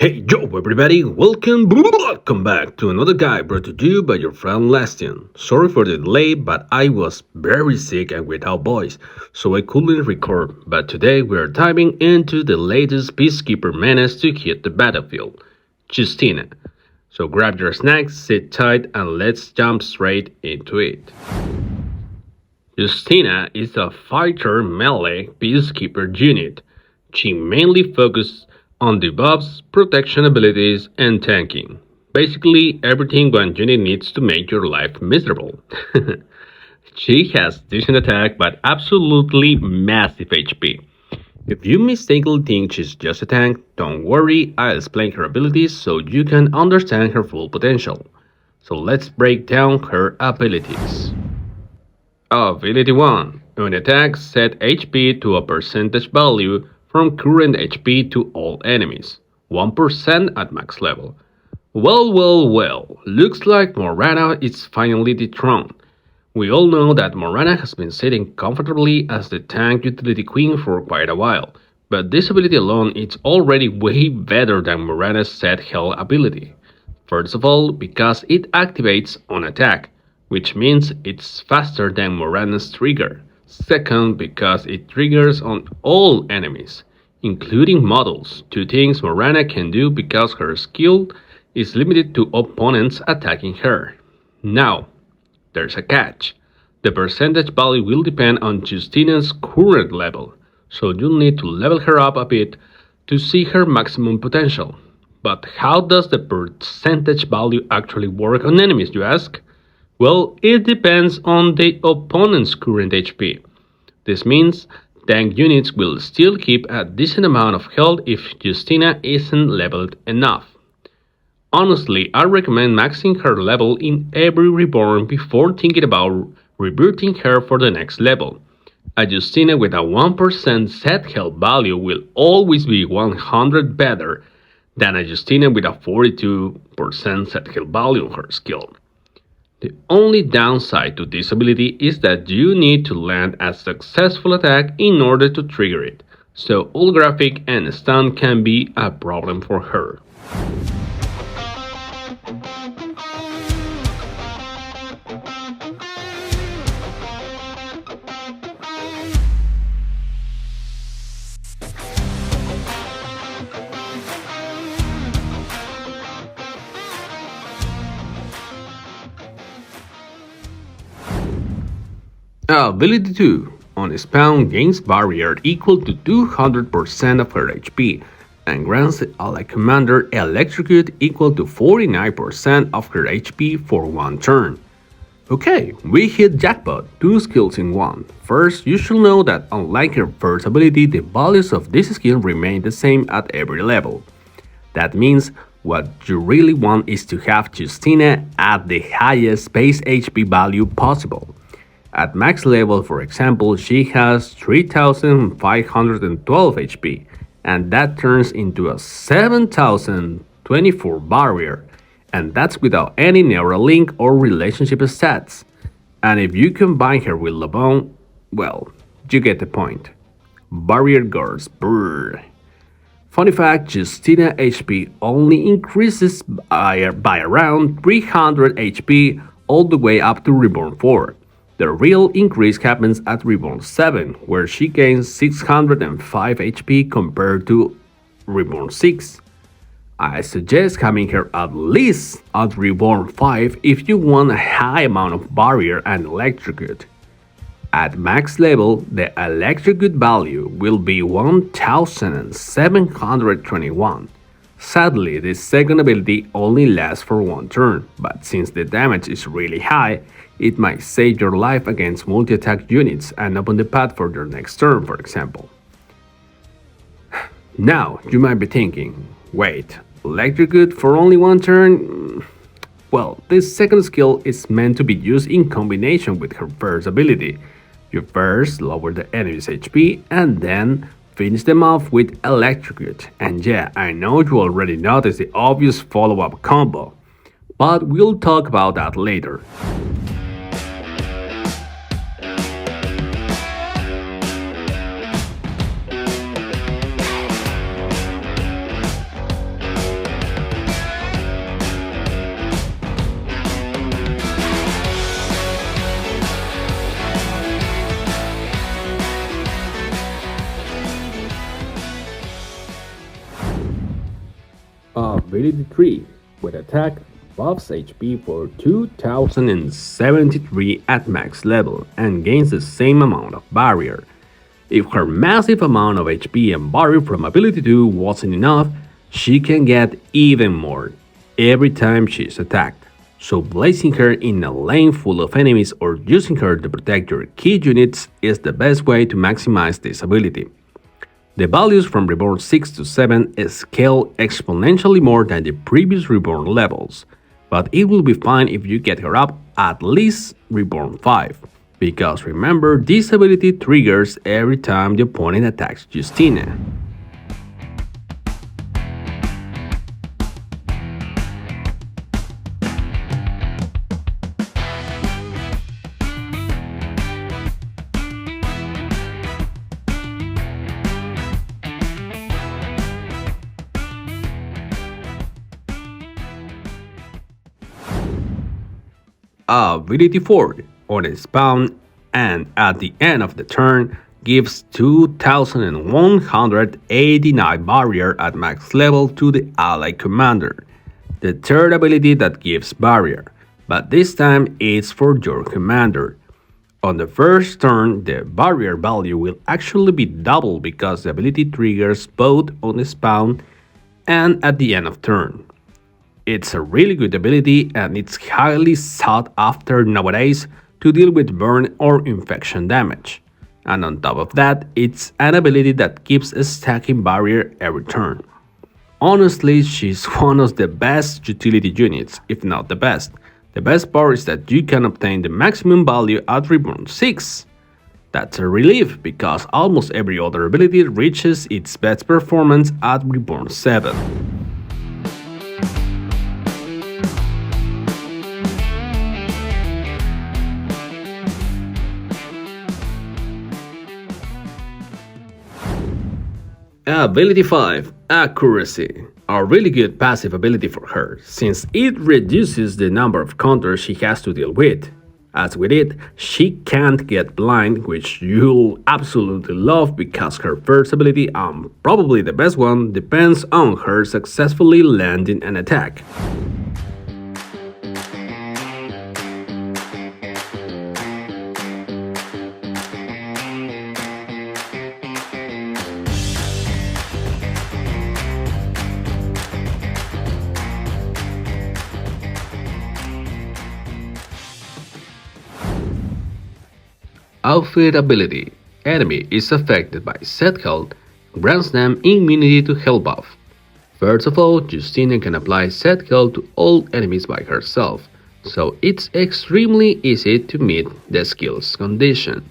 Hey yo everybody, welcome back to another guide brought to you by your friend Lastian. Sorry for the delay, but I was very sick and without voice, so I couldn't record. But today we are diving into the latest Peacekeeper menace to hit the battlefield, Justina. So grab your snacks, sit tight, and let's jump straight into it. Justina is a fighter melee peacekeeper unit. She mainly focuses on debuffs, protection abilities, and tanking. Basically, everything one unit needs to make your life miserable. She has decent attack but absolutely massive HP. If you mistakenly think she's just a tank, don't worry, I'll explain her abilities so you can understand her full potential. So let's break down her abilities. Ability 1. When attack, set HP to a percentage value from current HP to all enemies. 1% at max level. Well, looks like Morana is finally dethroned. We all know that Morana has been sitting comfortably as the tank utility queen for quite a while, but this ability alone is already way better than Morana's set hell ability. First of all, because it activates on attack, which means it's faster than Morana's trigger. Second, because it triggers on all enemies, including models, two things Morana can do because her skill is limited to opponents attacking her. Now, there's a catch. The percentage value will depend on Justina's current level, so you'll need to level her up a bit to see her maximum potential. But how does the percentage value actually work on enemies, you ask? Well, it depends on the opponent's current HP. This means tank units will still keep a decent amount of health if Justina isn't leveled enough. Honestly, I recommend maxing her level in every reborn before thinking about rebooting her for the next level. A Justina with a 1% set health value will always be 100 better than a Justina with a 42% set health value on her skill. The only downside to this ability is that you need to land a successful attack in order to trigger it, so holographic and stun can be a problem for her. Ability 2. On spawn gains barrier equal to 200% of her HP and grants the ally commander electrocute equal to 49% of her HP for one turn. Okay, we hit jackpot, two skills in one. First, you should know that unlike her first ability, the values of this skill remain the same at every level. That means what you really want is to have Justina at the highest base HP value possible. At max level, for example, she has 3512 HP, and that turns into a 7024 barrier, and that's without any Neuralink or relationship stats. And if you combine her with Lebon, well, you get the point. Barrier guards, brrr. Funny fact, Justina HP only increases by around 300 HP all the way up to Reborn 4. The real increase happens at Reborn 7, where she gains 605 HP compared to Reborn 6. I suggest having her at least at Reborn 5 if you want a high amount of barrier and electrocute. At max level, the electrocute value will be 1721. Sadly, this second ability only lasts for one turn, but since the damage is really high, it might save your life against multi-attack units and open the path for your next turn, for example. Now, you might be thinking, wait, electrocute for only one turn? Well, this second skill is meant to be used in combination with her first ability. You first lower the enemy's HP and then finish them off with electrocute. And yeah, I know you already noticed the obvious follow-up combo, but we'll talk about that later. Ability 3, with attack buffs HP for 2073 at max level and gains the same amount of barrier. If her massive amount of HP and barrier from ability 2 wasn't enough, she can get even more every time she's attacked. So placing her in a lane full of enemies or using her to protect your key units is the best way to maximize this ability. The values from Reborn 6 to 7 scale exponentially more than the previous Reborn levels, but it will be fine if you get her up at least Reborn 5, because remember this ability triggers every time the opponent attacks Justina. Ability 4 on a spawn and at the end of the turn gives 2189 barrier at max level to the ally commander. The third ability that gives barrier, but this time it's for your commander. On the first turn, the barrier value will actually be double because the ability triggers both on the spawn and at the end of turn. It's a really good ability and it's highly sought after nowadays to deal with burn or infection damage. And on top of that, it's an ability that keeps stacking barrier every turn. Honestly, she's one of the best utility units, if not the best. The best part is that you can obtain the maximum value at Reborn 6. That's a relief because almost every other ability reaches its best performance at Reborn 7. Ability 5, Accuracy. A really good passive ability for her, since it reduces the number of counters she has to deal with. As with it, she can't get blind, which you'll absolutely love because her first ability, and probably the best one, depends on her successfully landing an attack. Outfit ability. Enemy is affected by set health, grants them immunity to health buff. First of all, Justina can apply set health to all enemies by herself, so it's extremely easy to meet the skill's condition.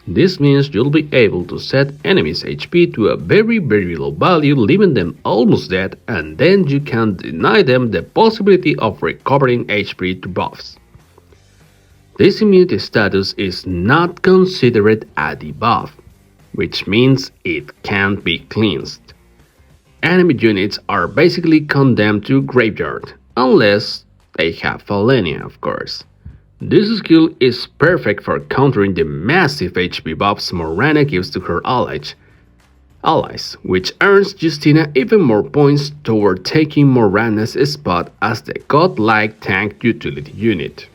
This means you'll be able to set enemies' HP to a very low value, leaving them almost dead, and then you can deny them the possibility of recovering HP to buffs. This immunity status is not considered a debuff, which means it can't be cleansed. Enemy units are basically condemned to graveyard, unless they have Falenia, of course. This skill is perfect for countering the massive HP buffs Morana gives to her allies, which earns Justina even more points toward taking Morana's spot as the godlike tank utility unit.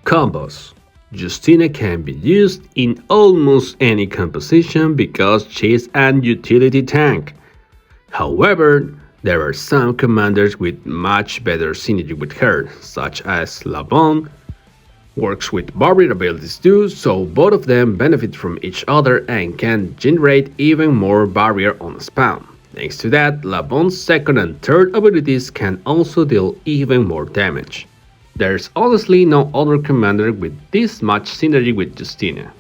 Combos. Justina can be used in almost any composition because she's an utility tank. However, there are some commanders with much better synergy with her, such as Lavon, works with barrier abilities too, so both of them benefit from each other and can generate even more barrier on spawn. Thanks to that, Lavon's second and third abilities can also deal even more damage. There's honestly no other commander with this much synergy with Justina.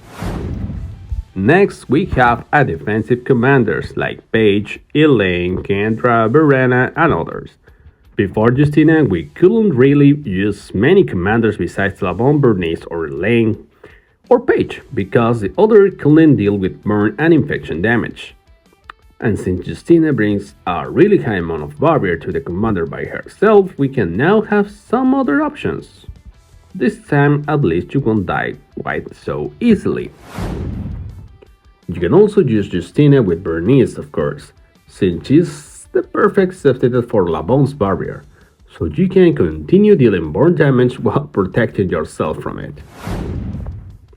Next, we have a defensive commanders like Paige, Elaine, Kendra, Verena, and others. Before Justina, we couldn't really use many commanders besides Lavon, Bernice, or Elaine. or Paige, because the other couldn't deal with burn and infection damage. And since Justina brings a really high amount of barrier to the commander by herself, we can now have some other options. This time at least you won't die quite so easily. You can also use Justina with Bernice, of course, since she's the perfect substitute for Lavon's barrier, so you can continue dealing burn damage while protecting yourself from it.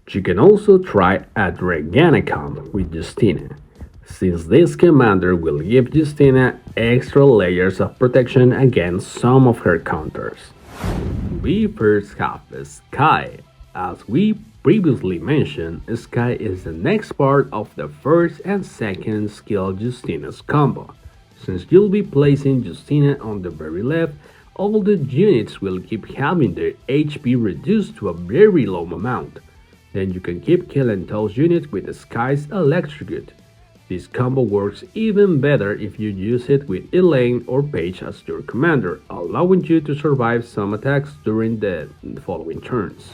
You can also try a Draganicon with Justina, since this commander will give Justina extra layers of protection against some of her counters. We first have Sky. As we previously mentioned, Sky is the next part of the first and second skill Justina's combo. Since you'll be placing Justina on the very left, all the units will keep having their HP reduced to a very low amount. Then you can keep killing those units with Sky's Electrocute. This combo works even better if you use it with Elaine or Paige as your commander, allowing you to survive some attacks during the following turns.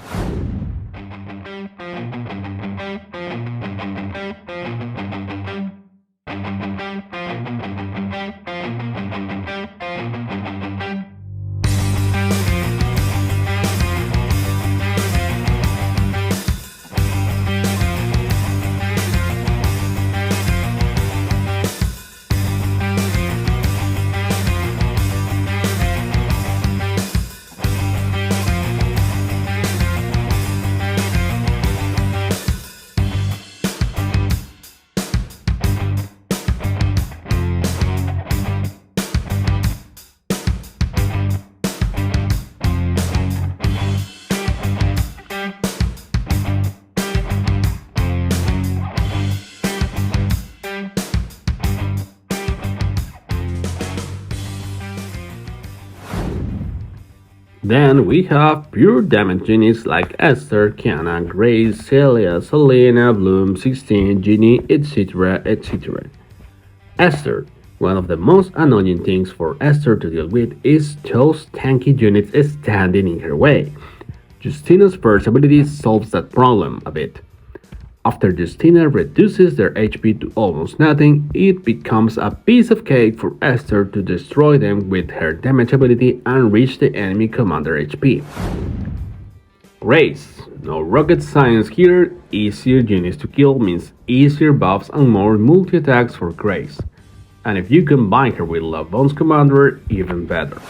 Then we have pure damage units like Esther, Kiana, Grace, Celia, Selena, Bloom, 16, Ginny, etc. etc. Esther. One of the most annoying things for Esther to deal with is those tanky units standing in her way. Justina's first ability solves that problem a bit. After Justina reduces their HP to almost nothing, it becomes a piece of cake for Esther to destroy them with her damage ability and reach the enemy commander HP. Grace. No rocket science here, easier units to kill means easier buffs and more multi-attacks for Grace. And if you combine her with Lavon's commander, even better.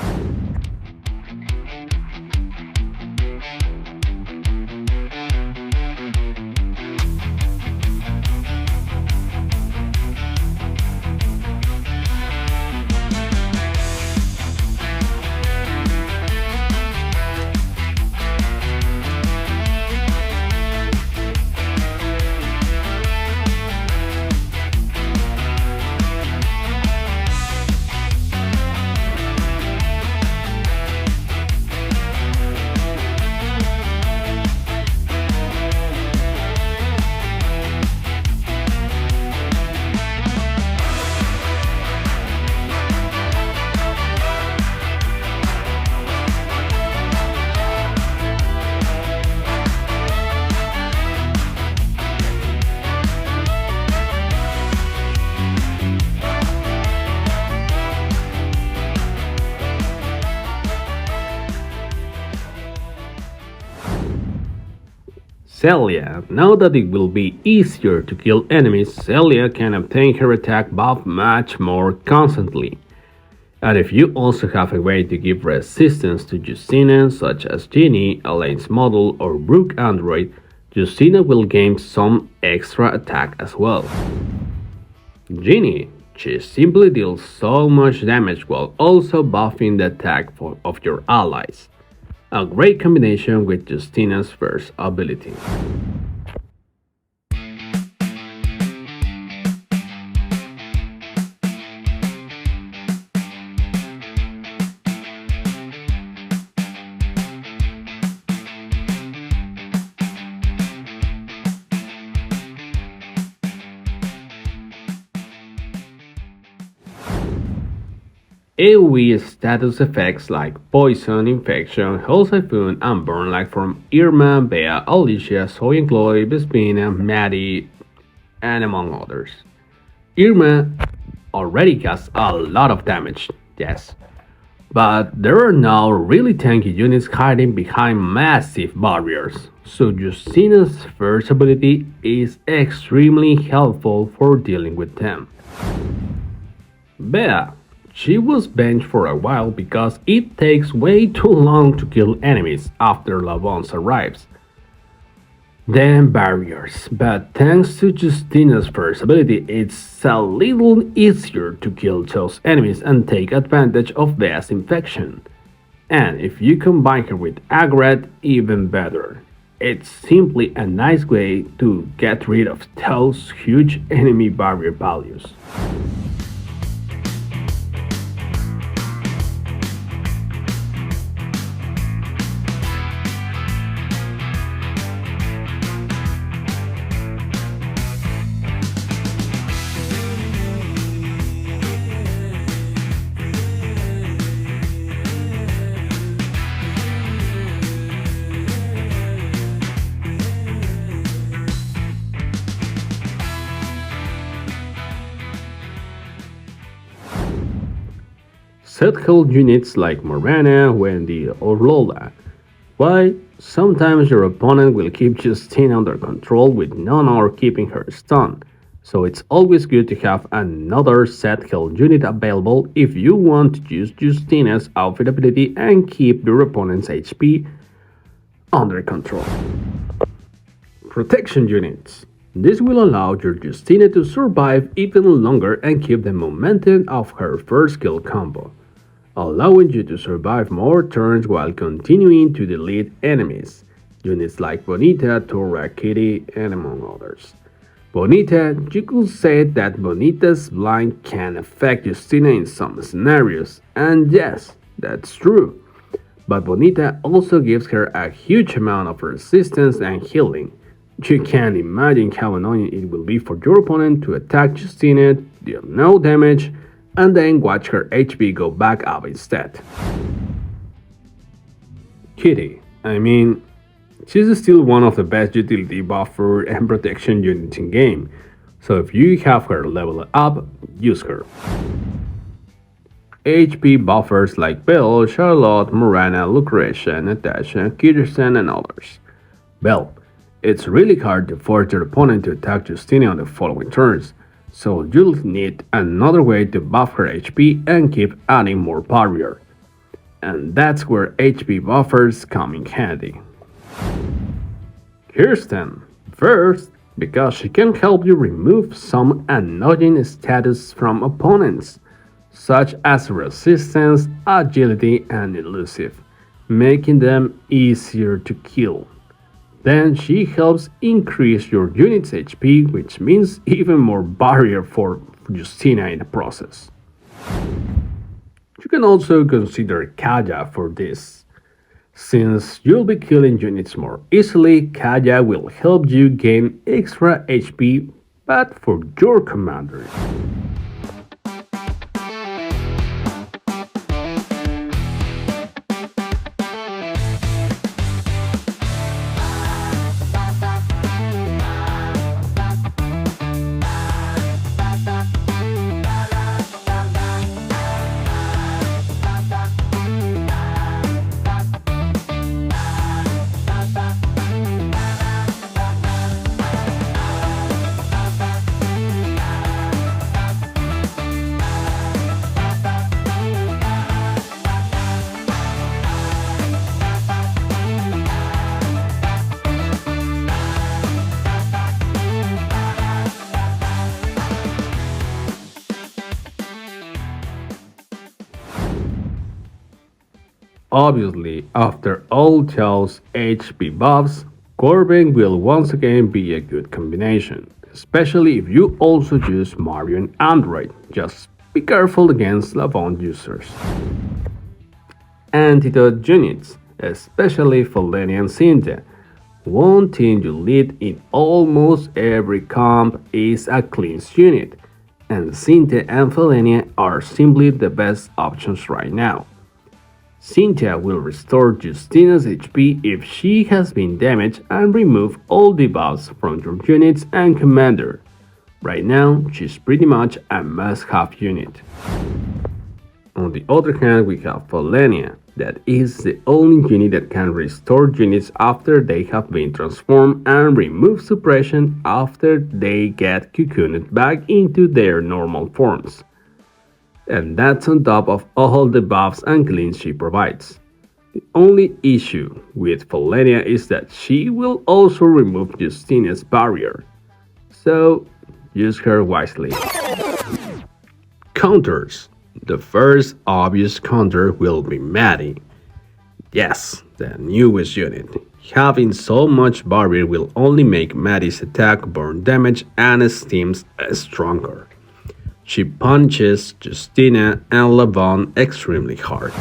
Celia. Now that it will be easier to kill enemies, Celia can obtain her attack buff much more constantly. And if you also have a way to give resistance to Justina, such as Ginny, Elaine's model, or Brooke Android, Justina will gain some extra attack as well. Ginny. She simply deals so much damage while also buffing the attack of your allies. A great combination with Justina's first ability. AoE status effects like poison, infection, health typhoon, and burn like from Irma, Bea, Alicia, Soy and Chloe, Vespina, Maddie, and among others. Irma already casts a lot of damage, yes, but there are now really tanky units hiding behind massive barriers, so Justina's first ability is extremely helpful for dealing with them. Bea. She was benched for a while because it takes way too long to kill enemies after Lavons arrives. Then barriers, but thanks to Justina's first ability, it's a little easier to kill those enemies and take advantage of Bea's infection. And if you combine her with Agret, even better. It's simply a nice way to get rid of those huge enemy barrier values. Set hold units like Morana, Wendy, or Lola. Why? Sometimes your opponent will keep Justina under control with none or keeping her stunned, so it's always good to have another set held unit available if you want to use Justina's outfit ability and keep your opponent's HP under control. Protection units. This will allow your Justina to survive even longer and keep the momentum of her first kill combo, allowing you to survive more turns while continuing to delete enemies. Units like Bonita, Tora, Kitty, and among others. Bonita, you could say that Bonita's blind can affect Justina in some scenarios, and yes, that's true. But Bonita also gives her a huge amount of resistance and healing. You can imagine how annoying it will be for your opponent to attack Justina, deal no damage, and then watch her HP go back up instead. Kitty, she's still one of the best utility buffer and protection units in game, so if you have her level up, use her. HP buffers like Belle, Charlotte, Morana, Lucretia, Natasha, Kirsten, and others. Well, it's really hard to force your opponent to attack Justina on the following turns, so you'll need another way to buff her HP and keep adding more barrier. And that's where HP buffers come in handy. Kirsten. First, because she can help you remove some annoying status from opponents, such as resistance, agility, and elusive, making them easier to kill. Then she helps increase your unit's HP, which means even more barrier for Justina in the process. You can also consider Kaya for this. Since you'll be killing units more easily, Kaya will help you gain extra HP, but for your commander. Obviously, after all those HP buffs, Corbin will once again be a good combination, especially if you also use Mario and Android. Just be careful against Lavon users. Antidote units, especially for Lenny and Cynthia. One thing you lead in almost every comp is a cleanse unit. and Cynthia and Felenia are simply the best options right now. Cynthia will restore Justina's HP if she has been damaged and remove all debuffs from your units and commander. Right now, she's pretty much a must-have unit. On the other hand, we have Felenia, that is the only unit that can restore units after they have been transformed and remove suppression after they get cocooned back into their normal forms. And that's on top of all the buffs and cleans she provides. The only issue with Felenia is that she will also remove Justina's barrier, so use her wisely. Counters. The first obvious counter will be Maddie. Yes, the newest unit. Having so much barrier will only make Maddie's attack, burn damage, and steams stronger. She punches Justina and Lavon extremely hard.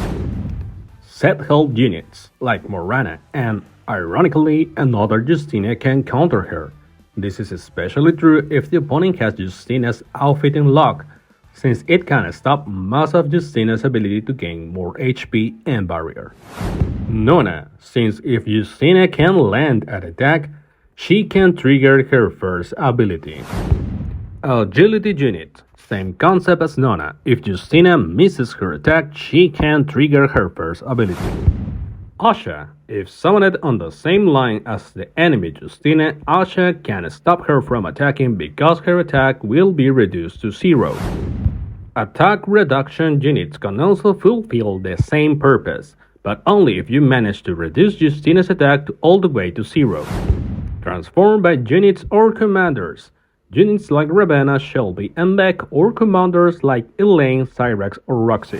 Set health units like Morana and, ironically, another Justina can counter her. This is especially true if the opponent has Justina's outfit in lock, since it can stop most of Justina's ability to gain more HP and barrier. Nona, since if Justina can land an attack, she can trigger her first ability. Agility unit. Same concept as Nona. If Justina misses her attack, she can trigger her first ability. Asha. If summoned on the same line as the enemy Justina, Asha can stop her from attacking because her attack will be reduced to 0. Attack reduction units can also fulfill the same purpose, but only if you manage to reduce Justina's attack all the way to 0. Transformed by units or commanders. Units like Ravenna, Shelby, and Beck, or commanders like Elaine, Cyrex, or Roxy.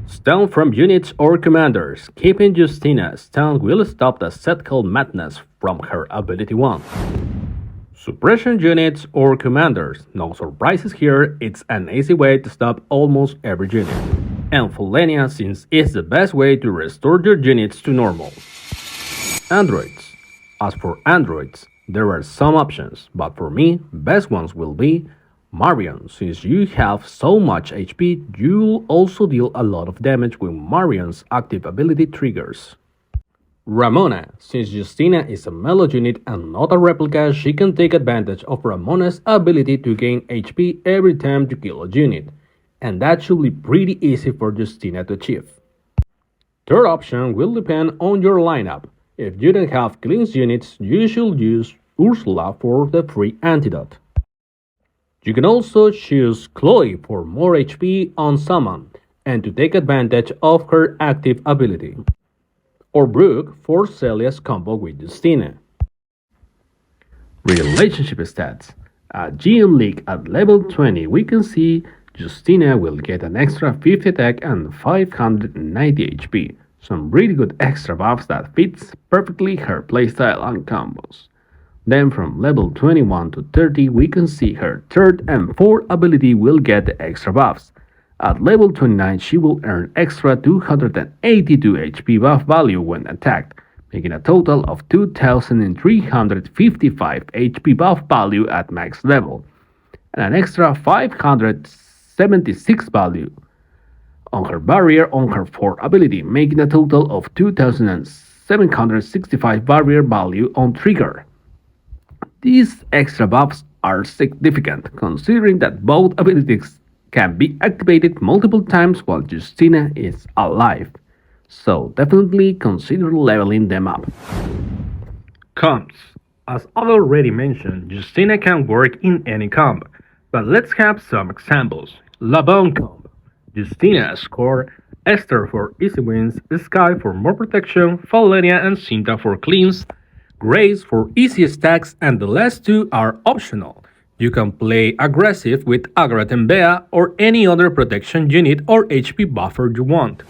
Stun from units or commanders. Keeping Justina stunned will stop the set called Madness from her ability 1. Suppression units or commanders. No surprises here, it's an easy way to stop almost every unit. And Felenia, since it's the best way to restore your units to normal. Androids. As for androids, there are some options, but for me, best ones will be Marion. Since you have so much HP, you'll also deal a lot of damage when Marion's active ability triggers. Ramona. Since Justina is a melee unit and not a replica, she can take advantage of Ramona's ability to gain HP every time you kill a unit, and that should be pretty easy for Justina to achieve. Third option will depend on your lineup. If you don't have cleansed units, you should use Ursula for the free antidote. You can also choose Chloe for more HP on summon, and to take advantage of her active ability. Or Brooke for Celia's combo with Justina. Relationship stats. At GM League at level 20, we can see Justina will get an extra 50 attack and 590 HP. Some really good extra buffs that fits perfectly her playstyle and combos. Then from level 21 to 30, we can see her third and fourth ability will get the extra buffs. At level 29, she will earn extra 282 HP buff value when attacked, making a total of 2355 HP buff value at max level, and an extra 576 value on her barrier on her fourth ability, making a total of 2765 barrier value on trigger. These extra buffs are significant, considering that both abilities can be activated multiple times while Justina is alive, so definitely consider leveling them up. Comps. As I already mentioned, Justina can work in any comp, but let's have some examples. Lavon comp. Justina score, Esther for easy wins, Sky for more protection, Falenia and Cinta for cleans, Grace for easy stacks, and the last two are optional. You can play aggressive with Agrat and Bea or any other protection unit or HP buffer you want.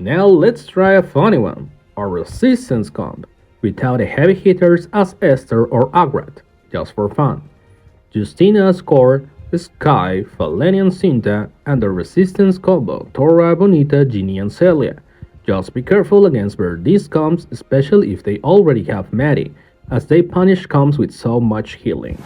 Now let's try a funny one. A resistance comp, without the heavy hitters as Esther or Agrat, just for fun. Justina scored Sky, Faleni and Cinta, and the resistance combo Tora, Bonita, Ginny and Celia. Just be careful against where these comps, especially if they already have Maddie, as they punish comps with so much healing.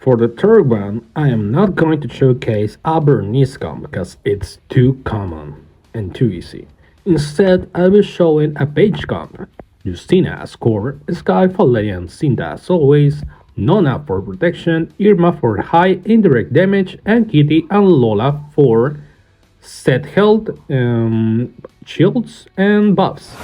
For the third one, I am not going to showcase Aberniscom because it's too common and too easy. Instead, I will show in a page comp. Justina as core, Sky, Valerian, Cinta as always, Nona for protection, Irma for high indirect damage, and Kitty and Lola for set health, shields, and buffs.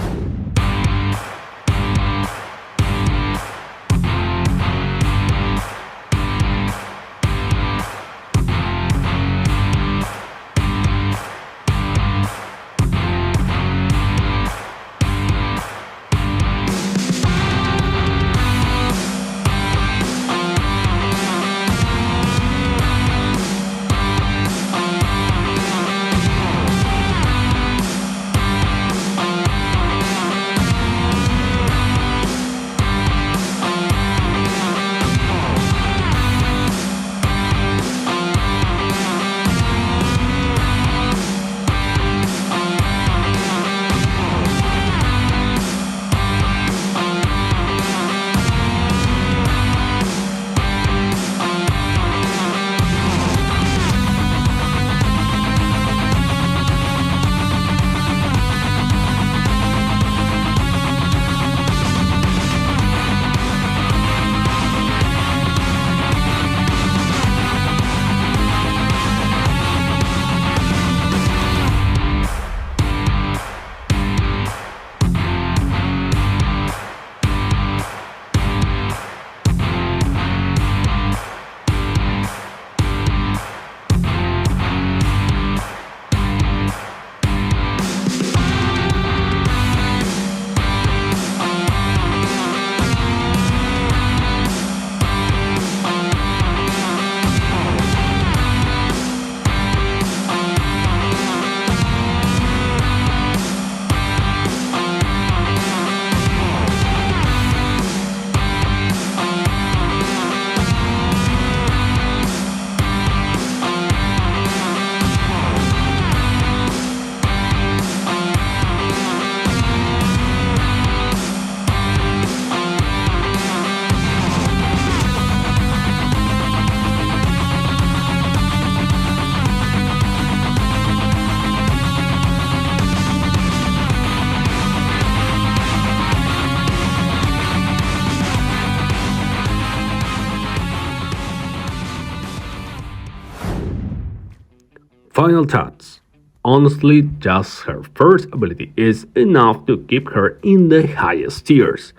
Final thoughts. Honestly, just her first ability is enough to keep her in the highest tiers.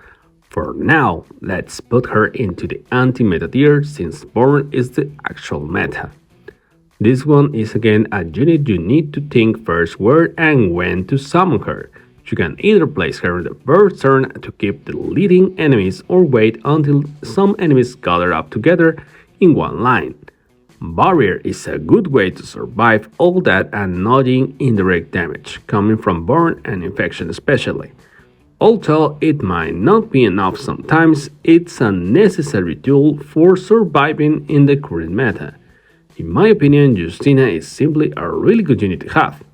For now, let's put her into the anti-meta tier since Born is the actual meta. This one is again a unit you need to think first where and when to summon her. You can either place her in the first turn to keep deleting enemies or wait until some enemies gather up together in one line. Barrier is a good way to survive all that annoying indirect damage coming from burn and infection especially. Although it might not be enough sometimes, it's a necessary tool for surviving in the current meta. In my opinion, Justina is simply a really good unit to have.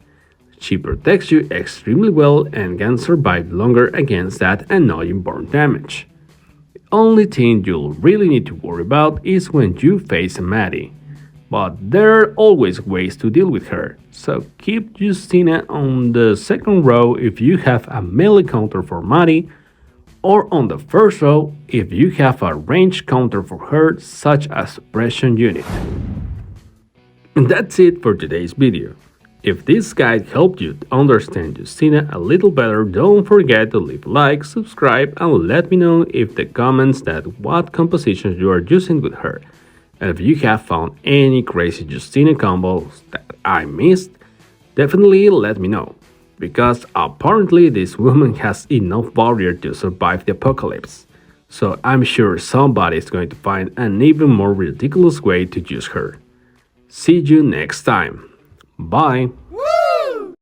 She protects you extremely well and can survive longer against that annoying burn damage. The only thing you'll really need to worry about is when you face a Maddie. But there are always ways to deal with her, so keep Justina on the second row if you have a melee counter for Maddie, or on the first row if you have a range counter for her such as suppression unit. And that's it for today's video. If this guide helped you to understand Justina a little better, don't forget to leave a like, subscribe, and let me know if the comments that what compositions you are using with her. And if you have found any crazy Justina combos that I missed, definitely let me know. Because apparently this woman has enough barrier to survive the apocalypse. So I'm sure somebody is going to find an even more ridiculous way to use her. See you next time. Bye.